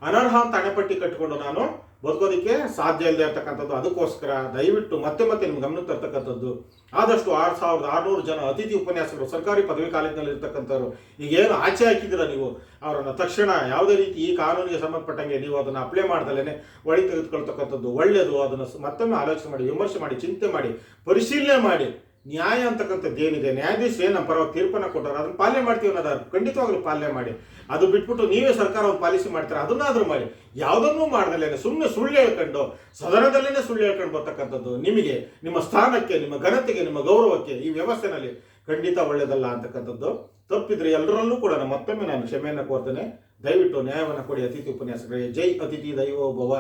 ಅನರ್ಹ ಅಂತ ಹಣೆಪಟ್ಟಿ ಕಟ್ಟಿಕೊಂಡು ನಾನು ಬದುಕೋದಕ್ಕೆ ಸಾಧ್ಯ ಇಲ್ಲದೆ ಇರ್ತಕ್ಕಂಥದ್ದು. ಅದಕ್ಕೋಸ್ಕರ ದಯವಿಟ್ಟು ಮತ್ತೆ ನಿಮ್ಗೆ ಗಮನಕ್ಕೆ ತರ್ತಕ್ಕಂಥದ್ದು, ಆದಷ್ಟು 6600 ಜನ ಅತಿಥಿ ಉಪನ್ಯಾಸಕರು ಸರ್ಕಾರಿ ಪದವಿ ಕಾಲೇಜಿನಲ್ಲಿ ಇರ್ತಕ್ಕಂಥವ್ರು ಈಗೇನು ಆಚೆ ಹಾಕಿದ್ದೀರ ನೀವು ಅವರನ್ನು ತಕ್ಷಣ ಯಾವುದೇ ರೀತಿ ಈ ಕಾನೂನಿಗೆ ಸಂಬಂಧಪಟ್ಟಂಗೆ ನೀವು ಅದನ್ನು ಅಪ್ಲೈ ಮಾಡ್ದಲೇ ಒಳಗೆ ತೆಗೆದುಕೊಳ್ತಕ್ಕಂಥದ್ದು ಒಳ್ಳೆಯದು. ಅದನ್ನು ಮತ್ತೊಮ್ಮೆ ಆಲೋಚನೆ ಮಾಡಿ, ವಿಮರ್ಶೆ ಮಾಡಿ, ಚಿಂತೆ ಮಾಡಿ, ಪರಿಶೀಲನೆ ಮಾಡಿ. ನ್ಯಾಯ ಅಂತಕ್ಕಂಥದ್ದು ಏನಿದೆ, ನ್ಯಾಯಾಧೀಶರು ಏನು ನಮ್ಮ ಪರವಾಗಿ ತೀರ್ಪನ್ನು ಕೊಟ್ಟರು ಅದನ್ನು ಪಾಲನೆ ಮಾಡ್ತೀವಿ ಅನ್ನೋದಾದ್ರು ಖಂಡಿತವಾಗ್ಲೂ ಪಾಲನೆ ಮಾಡಿ. ಅದು ಬಿಟ್ಬಿಟ್ಟು ನೀವೇ ಸರ್ಕಾರವನ್ನು ಪಾಲಿಸಿ ಮಾಡ್ತಾರೆ, ಅದನ್ನಾದರೂ ಮಾಡಿ. ಯಾವುದನ್ನೂ ಮಾಡ್ದಲೇನೆ ಸುಮ್ಮನೆ ಸುಳ್ಳು ಹೇಳ್ಕೊಂಡು ಸದನದಲ್ಲೇ ಸುಳ್ಳು ಹೇಳ್ಕೊಂಡು ಬರ್ತಕ್ಕಂಥದ್ದು ನಿಮಗೆ, ನಿಮ್ಮ ಸ್ಥಾನಕ್ಕೆ, ನಿಮ್ಮ ಘನತೆಗೆ, ನಿಮ್ಮ ಗೌರವಕ್ಕೆ ಈ ವ್ಯವಸ್ಥೆನಲ್ಲಿ ಖಂಡಿತ ಒಳ್ಳೆಯದಲ್ಲ ಅಂತಕ್ಕಂಥದ್ದು. ತಪ್ಪಿದ್ರೆ ಎಲ್ಲರಲ್ಲೂ ಕೂಡ ಮತ್ತೊಮ್ಮೆ ನಾನು ಕ್ಷಮೆಯನ್ನು ಕೋರ್ತೇನೆ. ದಯವಿಟ್ಟು ನ್ಯಾಯವನ್ನು ಕೊಡಿ ಅತಿಥಿ ಉಪನ್ಯಾಸಕರಿಗೆ. ಜೈ ಅತಿಥಿ ದೈವೋ ಭವ.